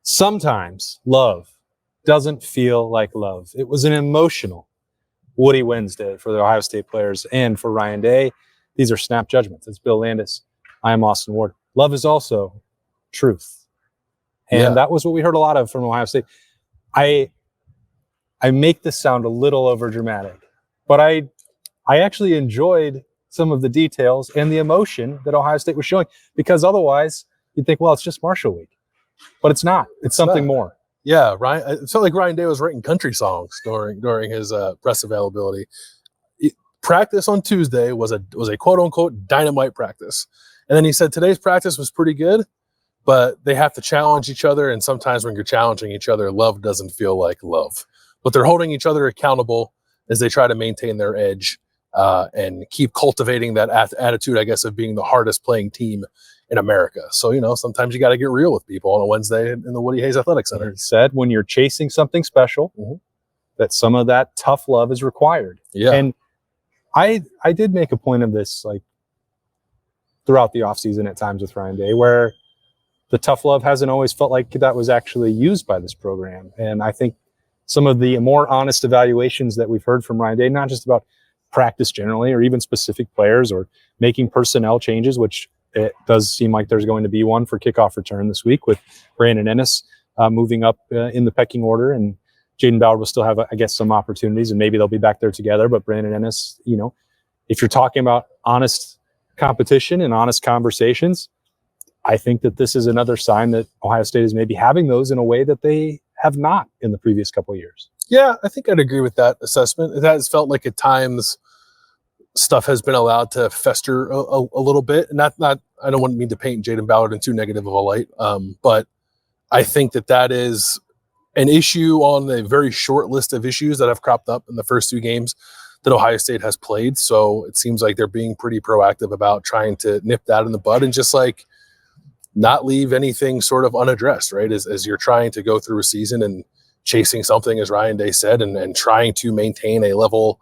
Sometimes love doesn't feel like love. It was an emotional Woody Wednesday for the Ohio State players and for Ryan Day. These are snap judgments. It's Bill Landis. I am Austin Ward. Love is also truth. And that was what we heard a lot of from Ohio State. I make this sound a little overdramatic, but I actually enjoyed some of the details and the emotion that Ohio State was showing, because otherwise you'd think, well, it's just Marshall Week. But it's not. It's something more. Yeah, Ryan. It felt like Ryan Day was writing country songs during his press availability. Practice on Tuesday was a quote unquote dynamite practice, and then he said today's practice was pretty good, but they have to challenge each other, and sometimes when you're challenging each other, love doesn't feel like love. But they're holding each other accountable as they try to maintain their edge and keep cultivating that attitude, I guess, of being the hardest playing team in America. So, sometimes you got to get real with people on a Wednesday in the Woody Hayes Athletic Center. He said when you're chasing something special, that some of that tough love is required. Yeah. And I did make a point of this, like, throughout the offseason at times with Ryan Day, where the tough love hasn't always felt like that was actually used by this program. And I think some of the more honest evaluations that we've heard from Ryan Day, not just about practice generally or even specific players or making personnel changes, which it does seem like there's going to be one for kickoff return this week with Brandon Ennis moving up in the pecking order, and Jaden Ballard will still have, I guess, some opportunities, and maybe they'll be back there together. But Brandon Ennis, if you're talking about honest competition and honest conversations, I think that this is another sign that Ohio State is maybe having those in a way that they have not in the previous couple of years. Yeah, I think I'd agree with that assessment. It has felt like at times stuff has been allowed to fester a little bit. And not I don't want me to paint Jaden Ballard in too negative of a light, but I think that is an issue on a very short list of issues that have cropped up in the first two games that Ohio State has played. So it seems like they're being pretty proactive about trying to nip that in the bud and just like not leave anything sort of unaddressed, right? As you're trying to go through a season and chasing something, as Ryan Day said, and trying to maintain a level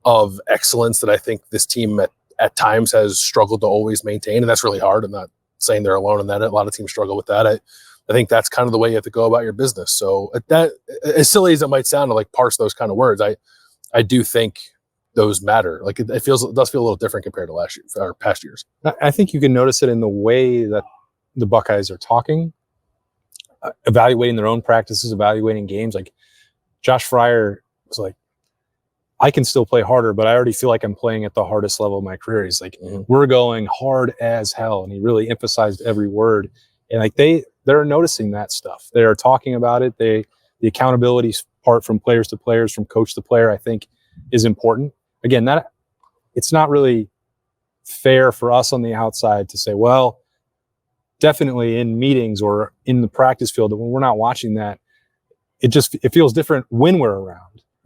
of excellence that I think this team at times has struggled to always maintain. And that's really hard. I'm not saying they're alone in that. A lot of teams struggle with that. I think that's kind of the way you have to go about your business. So that, as silly as it might sound to like parse those kind of words, I do think those matter. Like it does feel a little different compared to last year or past years. I think you can notice it in the way that the Buckeyes are talking, evaluating their own practices, evaluating games. Like Josh Fryer was like, I can still play harder, but I already feel like I'm playing at the hardest level of my career. He's like, we're going hard as hell. And he really emphasized every word. And like they're noticing that stuff. They're talking about it. The accountability part from players to players, from coach to player, I think is important. Again, that it's not really fair for us on the outside to say, well, definitely in meetings or in the practice field, when we're not watching that, it feels different when we're around.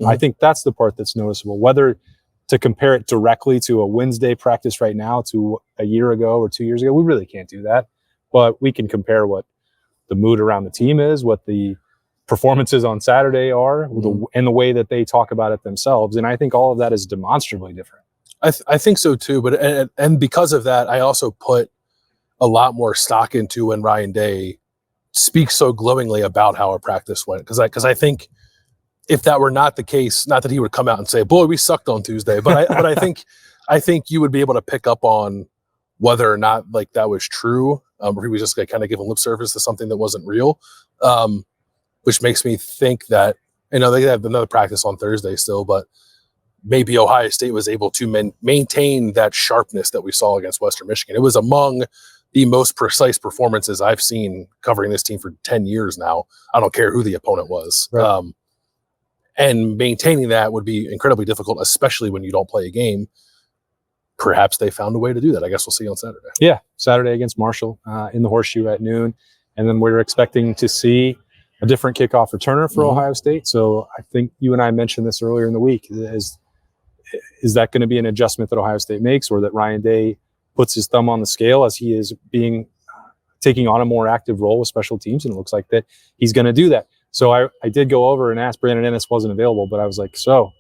I think that's the part that's noticeable. Whether to compare it directly to a Wednesday practice right now to a year ago or 2 years ago, we really can't do that. But we can compare what the mood around the team is, what the performances on Saturday are, and the way that they talk about it themselves. And I think all of that is demonstrably different. I think so too. But and because of that, I also put a lot more stock into when Ryan Day speaks so glowingly about how a practice went. Because I think if that were not the case, not that he would come out and say, boy, we sucked on Tuesday, but I think you would be able to pick up on whether or not like that was true, or he was just like, kind of giving lip service to something that wasn't real, which makes me think that, they have another practice on Thursday still, but maybe Ohio State was able to maintain that sharpness that we saw against Western Michigan. It was among the most precise performances I've seen covering this team for 10 years now. I don't care who the opponent was. Right. And maintaining that would be incredibly difficult, especially when you don't play a game. Perhaps they found a way to do that. I guess we'll see on Saturday. Yeah, Saturday against Marshall in the Horseshoe at noon. And then we're expecting to see a different kickoff returner for Ohio State. So I think you and I mentioned this earlier in the week. Is that going to be an adjustment that Ohio State makes, or that Ryan Day puts his thumb on the scale as he is taking on a more active role with special teams? And it looks like that he's going to do that. So I did go over and ask Brandon Ennis, wasn't available, but I was like, so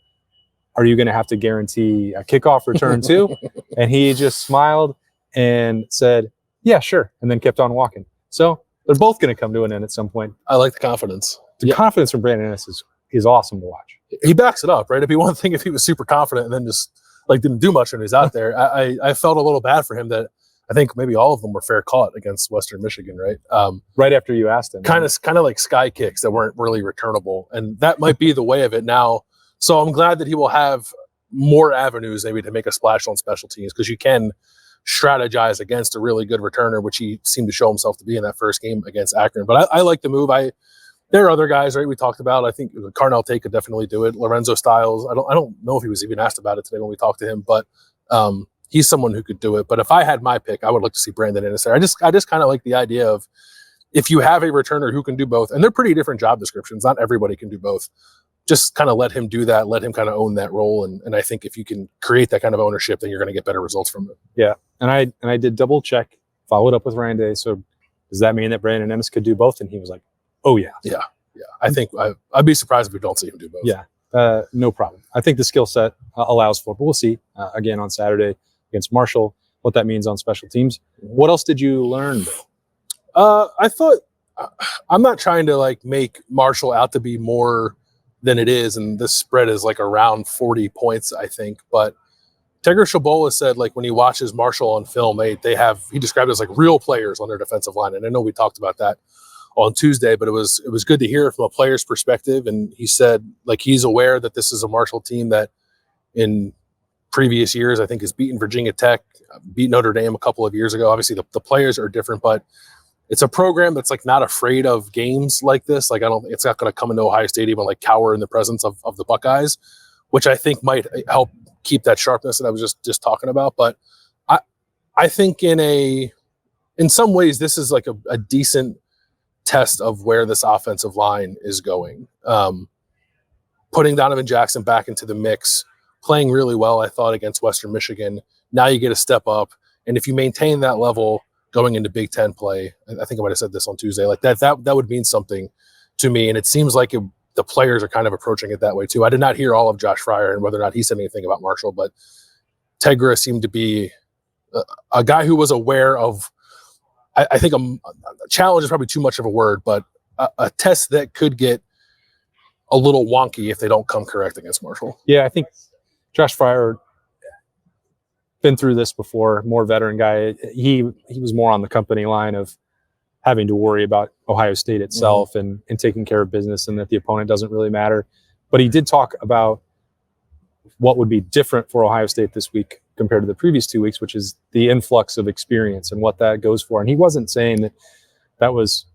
are you going to have to guarantee a kickoff return too? And he just smiled and said, yeah, sure. And then kept on walking. So They're both going to come to an end at some point. I like the confidence. The confidence from Brandon Ennis is awesome to watch. He backs it up, right? It'd be one thing if he was super confident and then just like didn't do much when he's out there. I felt a little bad for him that I think maybe all of them were fair caught against Western Michigan, right? Right after you asked him. Kind of like sky kicks that weren't really returnable. And that might be the way of it now. So I'm glad that he will have more avenues maybe to make a splash on special teams, because you can strategize against a really good returner, which he seemed to show himself to be in that first game against Akron. But I like the move. There are other guys, right? We talked about. I think Carnell Tate could definitely do it. Lorenzo Styles. I don't know if he was even asked about it today when we talked to him, but he's someone who could do it. But if I had my pick, I would like to see Brandon Ennis there. I just kind of like the idea of if you have a returner who can do both, and they're pretty different job descriptions. Not everybody can do both. Just kind of let him do that. Let him kind of own that role. And I think if you can create that kind of ownership, then you're going to get better results from it. Yeah. And I did double check, followed up with Ryan Day. So does that mean that Brandon Ennis could do both? And he was like, oh yeah. Yeah. I think I'd be surprised if we don't see him do both. Yeah. No problem. I think the skill set allows for it, but we'll see again on Saturday against Marshall, what that means on special teams. What else did you learn? I thought I'm not trying to like make Marshall out to be more than it is, and this spread is like around 40 points, I think. But Tegra Shabola said, like, when he watches Marshall on film, he described it as like real players on their defensive line. And I know we talked about that on Tuesday, but it was good to hear from a player's perspective. And he said, like, he's aware that this is a Marshall team that in previous years, I think, has beaten Virginia Tech, beat Notre Dame a couple of years ago. Obviously, the players are different, but it's a program that's like not afraid of games like this. Like, it's not going to come into Ohio Stadium and like cower in the presence of the Buckeyes, which I think might help keep that sharpness that I was just talking about. But I think in some ways, this is like a decent test of where this offensive line is going. Putting Donovan Jackson back into the mix, playing really well, I thought, against Western Michigan. Now you get a step up. And if you maintain that level going into Big Ten play, I think I might have said this on Tuesday, like that would mean something to me. And it seems like the players are kind of approaching it that way too. I did not hear all of Josh Fryer and whether or not he said anything about Marshall, but Tegra seemed to be a guy who was aware of, I think a challenge is probably too much of a word, but a test that could get a little wonky if they don't come correct against Marshall. Yeah, I think Josh Fryer been through this before, more veteran guy. He was more on the company line of having to worry about Ohio State itself and taking care of business, and that the opponent doesn't really matter. But he did talk about what would be different for Ohio State this week compared to the previous 2 weeks, which is the influx of experience and what that goes for. And he wasn't saying that was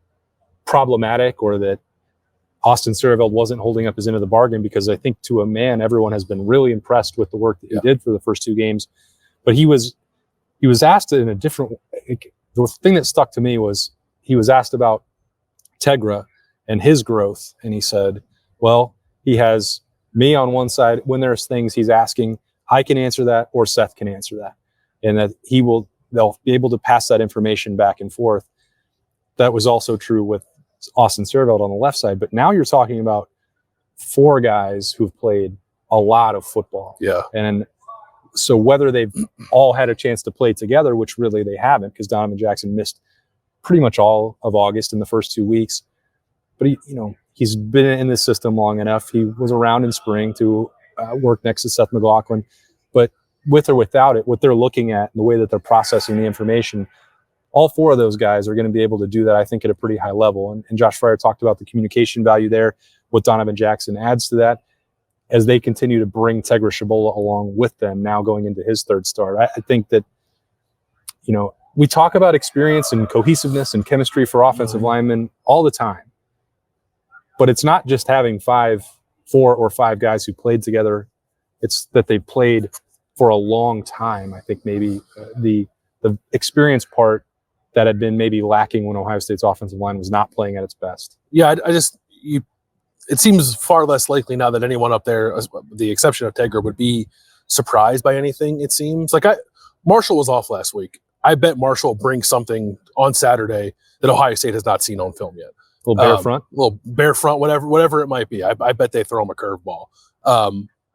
problematic or that Austin Sierreveld wasn't holding up his end of the bargain, because I think to a man, everyone has been really impressed with the work that he did for the first 2 games. But he was asked in a different way. The thing that stuck to me was he was asked about Tegra and his growth. And he said, well, he has me on one side. When there's things he's asking, I can answer that or Seth can answer that. And that they'll be able to pass that information back and forth. That was also true with Austin Sierreveld on the left side. But now you're talking about 4 guys who've played a lot of football. Yeah. And so whether they've all had a chance to play together, which really they haven't, because Donovan Jackson missed pretty much all of August in the first 2 weeks. But he's been in this system long enough. He was around in spring to work next to Seth McLaughlin. But with or without it, what they're looking at and the way that they're processing the information, all 4 of those guys are going to be able to do that, I think, at a pretty high level. And Josh Fryer talked about the communication value there, what Donovan Jackson adds to that, as they continue to bring Tegra Shabola along with them now going into his 3rd start. I think that, we talk about experience and cohesiveness and chemistry for offensive linemen all the time. But it's not just having 4 or 5 guys who played together. It's that they played for a long time. I think maybe the experience part that had been maybe lacking when Ohio State's offensive line was not playing at its best. Yeah, it seems far less likely now that anyone up there, with the exception of Tegra, would be surprised by anything, it seems. Like Marshall was off last week. I bet Marshall brings something on Saturday that Ohio State has not seen on film yet. A little bare front, whatever it might be. I bet they throw him a curveball.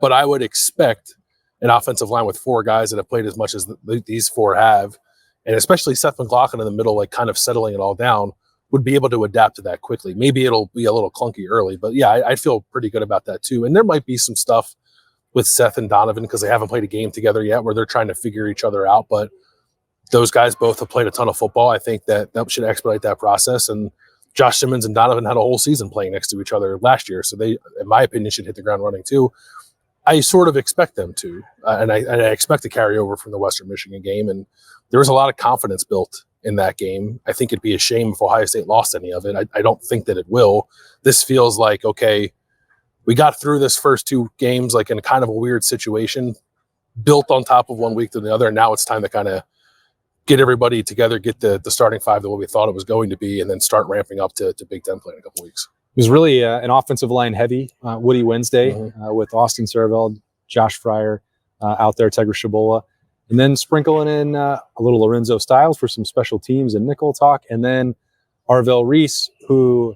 But I would expect an offensive line with 4 guys that have played as much as these 4 have, and especially Seth McLaughlin in the middle, like kind of settling it all down, would be able to adapt to that quickly. Maybe it'll be a little clunky early, but yeah, I feel pretty good about that too. And there might be some stuff with Seth and Donovan because they haven't played a game together yet where they're trying to figure each other out. But those guys both have played a ton of football. I think that should expedite that process. And Josh Simmons and Donovan had a whole season playing next to each other last year. So they, in my opinion, should hit the ground running too. I sort of expect them to. And I expect to carry over from the Western Michigan game. And there was a lot of confidence built in that game. I think it'd be a shame if Ohio State lost any of it. I don't think that it will. This feels like, okay, we got through this first two games like in kind of a weird situation, built on top of one week to the other. And now it's time to kind of get everybody together, get the starting five to what we thought it was going to be, and then start ramping up to Big Ten play in a couple weeks. It was really an offensive line heavy Woody Wednesday with Austin Sarveld, Josh Fryer out there, Tegra Shabola, and then sprinkling in a little Lorenzo Styles for some special teams and nickel talk, and then Arvell Reese, who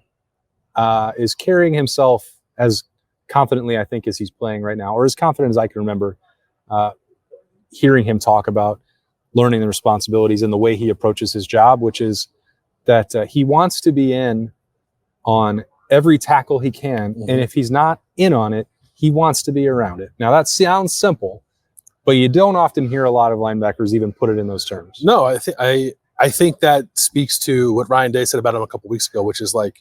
is carrying himself as confidently, I think, as he's playing right now, or as confident as I can remember hearing him talk about learning the responsibilities and the way he approaches his job, which is that he wants to be in on every tackle he can. And if he's not in on it, he wants to be around it. Now that sounds simple, but you don't often hear a lot of linebackers even put it in those terms. No, I think that speaks to what Ryan Day said about him a couple weeks ago, which is like,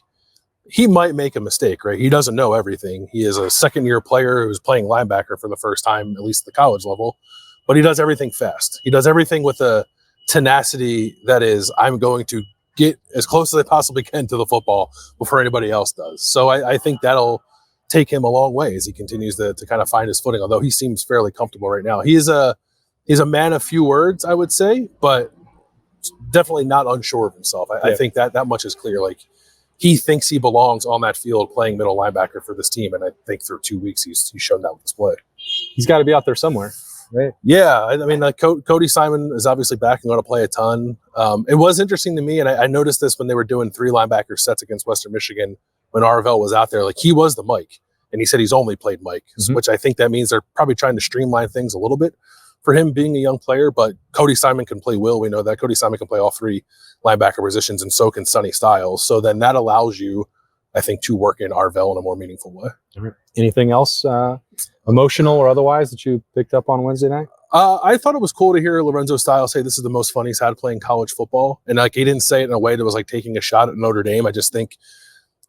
he might make a mistake, right? He doesn't know everything. He is a second-year player who's playing linebacker for the first time, at least at the college level. But he does everything fast. He does everything with a tenacity that is, I'm going to get as close as I possibly can to the football before anybody else does. So I think that'll take him a long way as he continues to kind of find his footing, although he seems fairly comfortable right now. He's a man of few words, I would say, but definitely not unsure of himself. I think that much is clear. Like, he thinks he belongs on that field playing middle linebacker for this team, and I think through 2 weeks he's shown that with his play. He's got to be out there somewhere. Right. Yeah, I mean, like Cody Simon is obviously back and going to play a ton. It was interesting to me, and I noticed this when they were doing 3 linebacker sets against Western Michigan when Arvell was out there. Like, he was the Mike, and he said he's only played Mike, which I think that means they're probably trying to streamline things a little bit for him being a young player. But Cody Simon can play Will. We know that. Cody Simon can play all 3 linebacker positions, and so can Sonny Styles. So then that allows you, I think, to work in Arvell in a more meaningful way. Anything else emotional or otherwise that you picked up on Wednesday night? I thought it was cool to hear Lorenzo Styles say this is the most fun he's had playing college football. And like, he didn't say it in a way that was like taking a shot at Notre Dame. I just think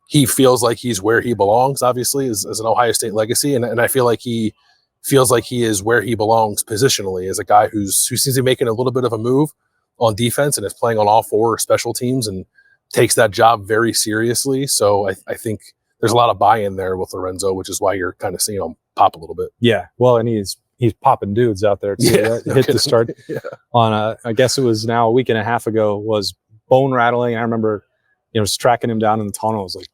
he feels like he's where he belongs, obviously, as an Ohio State legacy. And I feel like he feels like he is where he belongs positionally as a guy who seems to be making a little bit of a move on defense and is playing on all 4 special teams and takes that job very seriously. So I think there's a lot of buy-in there with Lorenzo, which is why you're kind of seeing him pop a little bit. Yeah, well, and he's popping dudes out there too. Yeah, no hit the start on I guess it was now a week and a half ago, was bone rattling. I remember, just tracking him down in the tunnel. It was like,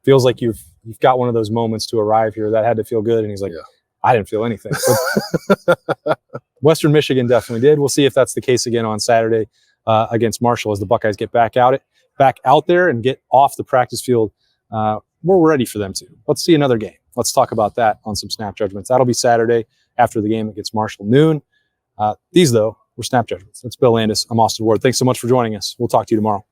feels like you've got one of those moments to arrive here. That had to feel good. And he's like, I didn't feel anything. But Western Michigan definitely did. We'll see if that's the case again on Saturday against Marshall as the Buckeyes get back out there and get off the practice field. We're ready for them to. Let's see another game. Let's talk about that on some Snap Judgments. That'll be Saturday after the game against Marshall, noon. These, though, were Snap Judgments. That's Bill Landis. I'm Austin Ward. Thanks so much for joining us. We'll talk to you tomorrow.